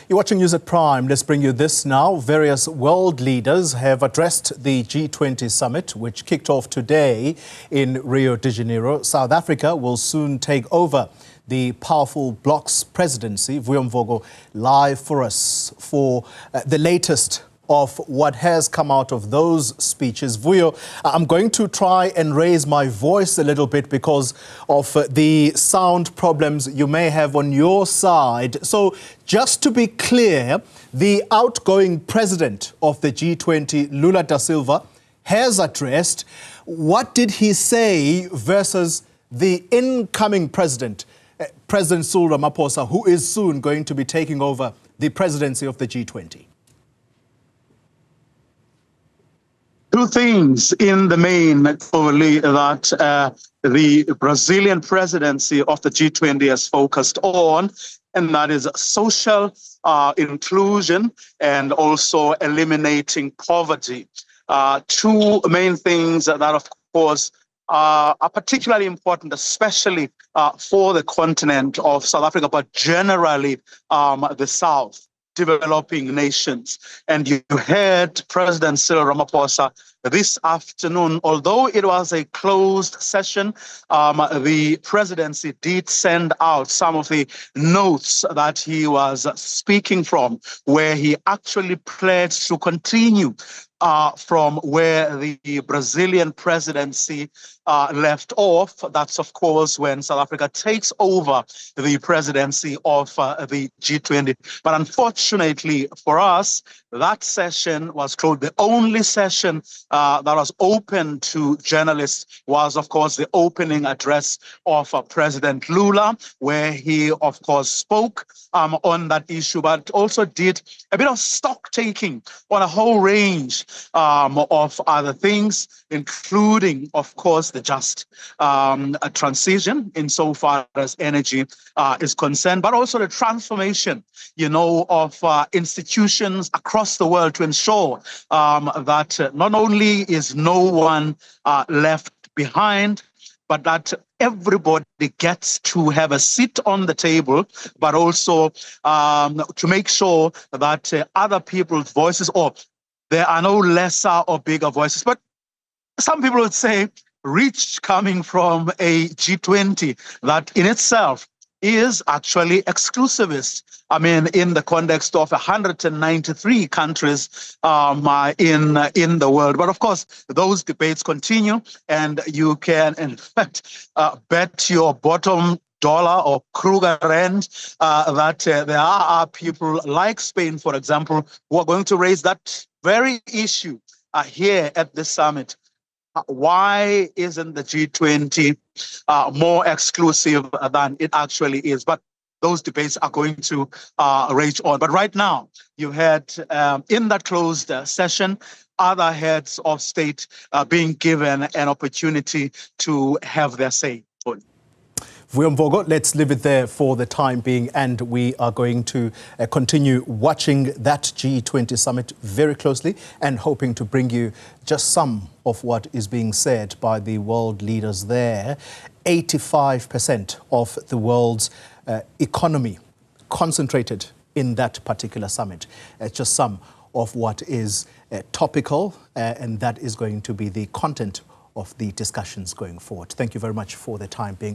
You're watching News at Prime. Let's bring you this now. Various world leaders have addressed the G20 summit, which kicked off today in Rio De Janeiro. South Africa will soon take over the powerful bloc's presidency. Vuyo Mvoko live for us for the latest of what has come out of those speeches. Vuyo, I'm going to try and raise my voice a little bit because of the sound problems you may have on your side. So just to be clear, the outgoing president of the G20, Lula da Silva, has addressed. What did he say versus the incoming president, President Cyril Ramaphosa, who is soon going to be taking over the presidency of the G20? Two things in the main, probably, that the Brazilian presidency of the G20 has focused on, and that is social inclusion and also eliminating poverty. Two main things that, of course, are particularly important, especially for the continent of South Africa, but generally the South, developing nations. And you heard President Cyril Ramaphosa this afternoon. Although it was a closed session, the presidency did send out some of the notes that he was speaking from, where he actually pledged to continue from where the Brazilian presidency left off. That's, of course, when South Africa takes over the presidency of the G20. But unfortunately for us, that session was closed. The only session that was open to journalists was, of course, the opening address of President Lula, where he, of course, spoke on that issue, but also did a bit of stock taking on a whole range of other things, including, of course, the just transition insofar as energy is concerned, but also the transformation, of institutions across the world to ensure that not only is no one left behind, but that everybody gets to have a seat on the table, but also to make sure that other people's voices, or there are no lesser or bigger voices, but some people would say reach coming from a G20 that in itself is actually exclusivist. I mean, in the context of 193 countries in the world. But of course, those debates continue, and you can, in fact, bet your bottom dollar or Kruger rand that there are people like Spain, for example, who are going to raise that very issue here at this summit. Why isn't the G20 more exclusive than it actually is? But those debates are going to rage on. But right now, you had in that closed session, other heads of state being given an opportunity to have their say. Vuyo Mvoko, let's leave it there for the time being, and we are going to continue watching that G20 summit very closely and hoping to bring you just some of what is being said by the world leaders there. 85% of the world's economy concentrated in that particular summit. Just some of what is topical, and that is going to be the content of the discussions going forward. Thank you very much for the time being.